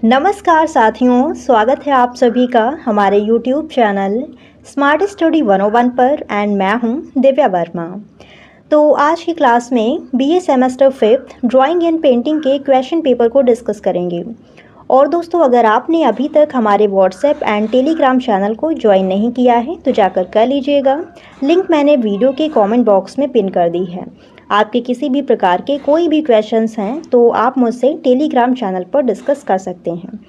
नमस्कार साथियों, स्वागत है आप सभी का हमारे YouTube चैनल स्मार्ट स्टडी 101 पर एंड मैं हूं दिव्या वर्मा। तो आज की क्लास में BA semester 5th drawing and painting के क्वेश्चन पेपर को डिस्कस करेंगे। और दोस्तों, अगर आपने अभी तक हमारे व्हाट्सएप एंड टेलीग्राम चैनल को ज्वाइन नहीं किया है तो जाकर कर लीजिएगा। लिंक मैंने वीडियो के कमेंट बॉक्स में पिन कर दी है। आपके किसी भी प्रकार के कोई भी क्वेश्चंस हैं तो आप मुझसे टेलीग्राम चैनल पर डिस्कस कर सकते हैं।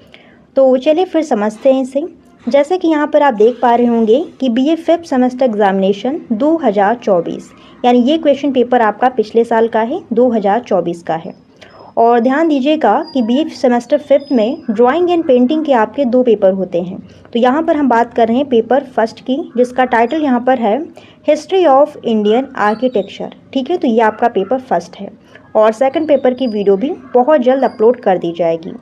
तो चलिए फिर समझते हैं इसे। जैसे कि यहाँ पर आप देख पा रहे होंगे कि बीए 5th सेमेस्टर एग्जामिनेशन 2024, यानी ये क्वेश्चन पेपर आपका पिछले साल का है, 2024 का है। और ध्यान दीजिएगा कि बीए सेमेस्टर 5th में ड्राइंग एंड पेंटिंग के आपके 2 पेपर होते हैं। तो यहाँ पर हम बात कर रहे हैं पेपर फर्स्ट की, जिसका टाइटल यहाँ पर है हिस्ट्री ऑफ इंडियन आर्किटेक्चर। ठीक है, तो ये आपका पेपर फर्स्ट है और सेकंड पेपर की वीडियो भी बहुत जल्द अपलोड कर दी जाएगी।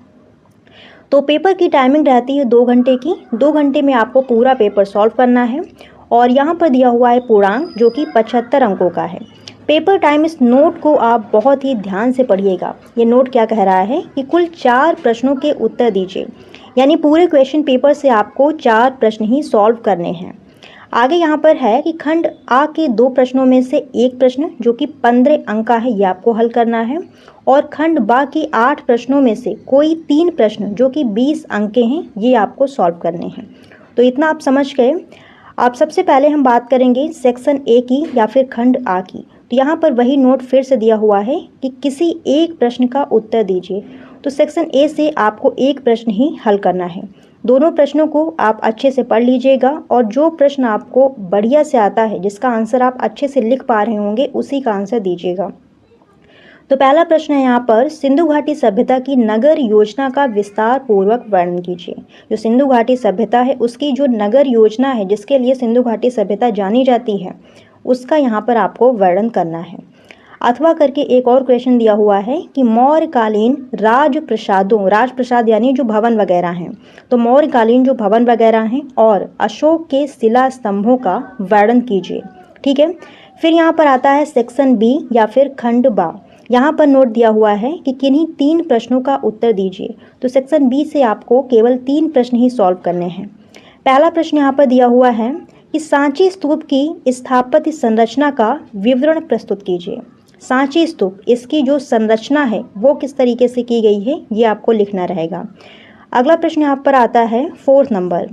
तो पेपर की टाइमिंग रहती है 2 घंटे की। 2 घंटे में आपको पूरा पेपर सॉल्व करना है और यहाँ पर दिया हुआ है पूर्णांक जो कि 75 अंकों का है। पेपर टाइम, इस नोट को आप बहुत ही ध्यान से पढ़िएगा। ये नोट क्या कह रहा है कि कुल 4 प्रश्नों के उत्तर दीजिए, यानी पूरे क्वेश्चन पेपर से आपको 4 प्रश्न ही सॉल्व करने हैं। आगे यहाँ पर है कि खंड आ के 2 प्रश्नों में से एक प्रश्न जो कि 15 अंक का है, ये आपको हल करना है। और खंड बा की 8 प्रश्नों में से कोई 3 प्रश्न जो कि 20 अंक के हैं, ये आपको सॉल्व करने हैं। तो इतना आप समझ गए। अब सबसे पहले हम बात करेंगे सेक्शन ए की या फिर खंड आ की। तो यहाँ पर वही नोट फिर से दिया हुआ है कि किसी एक प्रश्न का उत्तर दीजिए। तो सेक्शन ए से आपको एक प्रश्न ही हल करना है। दोनों प्रश्नों को आप अच्छे से पढ़ लीजिएगा और जो प्रश्न आपको बढ़िया से आता है, जिसका आंसर आप अच्छे से लिख पा रहे होंगे, उसी का आंसर दीजिएगा। तो पहला प्रश्न है यहाँ पर, सिंधु घाटी सभ्यता की नगर योजना का विस्तार पूर्वक वर्णन कीजिए। जो सिंधु घाटी सभ्यता है उसकी जो नगर योजना है, जिसके लिए सिंधु घाटी सभ्यता जानी जाती है, उसका यहाँ पर आपको वर्णन करना है। अथवा करके एक और क्वेश्चन दिया हुआ है कि मौर्यकालीन राजप्रसाद यानी जो भवन वगैरह हैं, तो मौर्यकालीन जो भवन वगैरह हैं और अशोक के शिला स्तंभों का वर्णन कीजिए। ठीक है, फिर यहाँ पर आता है सेक्शन बी या फिर खंड बा। यहाँ पर नोट दिया हुआ है कि किन्हीं 3 प्रश्नों का उत्तर दीजिए। तो सेक्शन बी से आपको केवल 3 प्रश्न ही सॉल्व करने हैं। पहला प्रश्न यहाँ पर दिया हुआ है कि सांची स्तूप की स्थापत्य संरचना का विवरण प्रस्तुत कीजिए। सांची स्तूप, इसकी जो संरचना है वो किस तरीके से की गई है, ये आपको लिखना रहेगा। अगला प्रश्न यहाँ पर आता है 4th नंबर,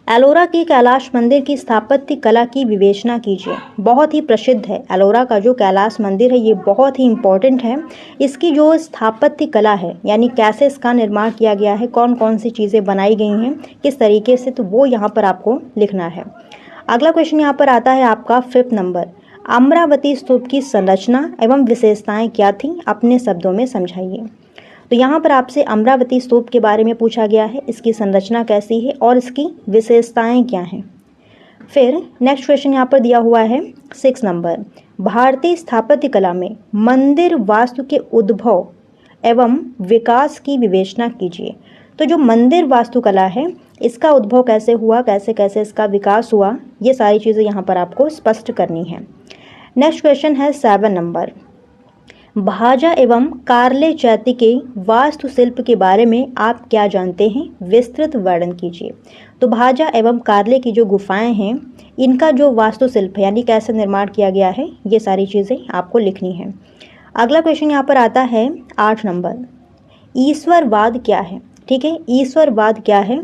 एलोरा के कैलाश मंदिर की स्थापत्य कला की विवेचना कीजिए। बहुत ही प्रसिद्ध है एलोरा का जो कैलाश मंदिर है, ये बहुत ही इम्पोर्टेंट है। इसकी जो स्थापत्य कला है, यानी कैसे इसका निर्माण किया गया है, कौन कौन सी चीज़ें बनाई गई हैं, किस तरीके से, तो वो यहाँ पर आपको लिखना है। अगला क्वेश्चन यहाँ पर आता है आपका 5th नंबर, अमरावती स्तूप की संरचना एवं विशेषताएं क्या थीं, अपने शब्दों में समझाइए। तो यहाँ पर आपसे अमरावती स्तूप के बारे में पूछा गया है, इसकी संरचना कैसी है और इसकी विशेषताएं क्या हैं। फिर नेक्स्ट क्वेश्चन यहाँ पर दिया हुआ है 6 नंबर, भारतीय स्थापत्य कला में मंदिर वास्तु के उद्भव एवं विकास की विवेचना कीजिए। तो जो मंदिर वास्तुकला है, इसका उद्भव कैसे हुआ, कैसे कैसे इसका विकास हुआ, ये सारी चीज़ें यहाँ पर आपको स्पष्ट करनी है। नेक्स्ट क्वेश्चन है 7 नंबर, भाजा एवं कार्ले चैत्य के वास्तुशिल्प के बारे में आप क्या जानते हैं, विस्तृत वर्णन कीजिए। तो भाजा एवं कार्ले की जो गुफाएं हैं, इनका जो वास्तुशिल्प है, यानी कैसे निर्माण किया गया है, ये सारी चीज़ें आपको लिखनी है। अगला क्वेश्चन यहाँ पर आता है 8 नंबर, ईश्वरवाद क्या है। ठीक है, ईश्वरवाद क्या है,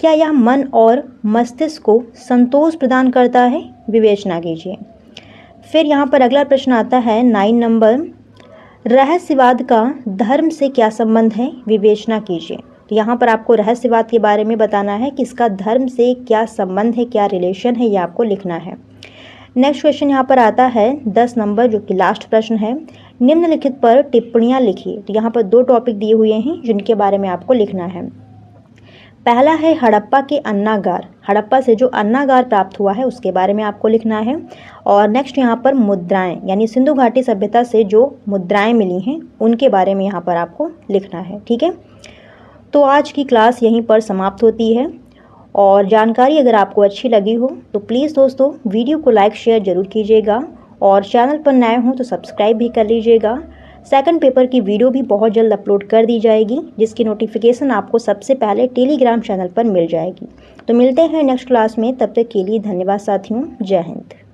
क्या यह मन और मस्तिष्क को संतोष प्रदान करता है, विवेचना कीजिए। फिर यहाँ पर अगला प्रश्न आता है 9 नंबर, रहस्यवाद का धर्म से क्या संबंध है, विवेचना कीजिए। तो यहाँ पर आपको रहस्यवाद के बारे में बताना है कि इसका धर्म से क्या संबंध है, क्या रिलेशन है, ये आपको लिखना है। नेक्स्ट क्वेश्चन यहाँ पर आता है 10 नंबर, जो कि लास्ट प्रश्न है, निम्नलिखित पर टिप्पणियाँ लिखिए। तो यहाँ पर 2 टॉपिक दिए हुए हैं जिनके बारे में आपको लिखना है। पहला है हड़प्पा के अन्नागार, हड़प्पा से जो अन्नागार प्राप्त हुआ है उसके बारे में आपको लिखना है। और नेक्स्ट यहाँ पर मुद्राएं, यानी सिंधु घाटी सभ्यता से जो मुद्राएं मिली हैं उनके बारे में यहाँ पर आपको लिखना है। ठीक है, तो आज की क्लास यहीं पर समाप्त होती है। और जानकारी अगर आपको अच्छी लगी हो तो प्लीज़ दोस्तों वीडियो को लाइक शेयर ज़रूर कीजिएगा और चैनल पर नए हों तो सब्सक्राइब भी कर लीजिएगा। सेकंड पेपर की वीडियो भी बहुत जल्द अपलोड कर दी जाएगी, जिसकी नोटिफिकेशन आपको सबसे पहले टेलीग्राम चैनल पर मिल जाएगी। तो मिलते हैं नेक्स्ट क्लास में, तब तक के लिए धन्यवाद साथियों। जय हिंद।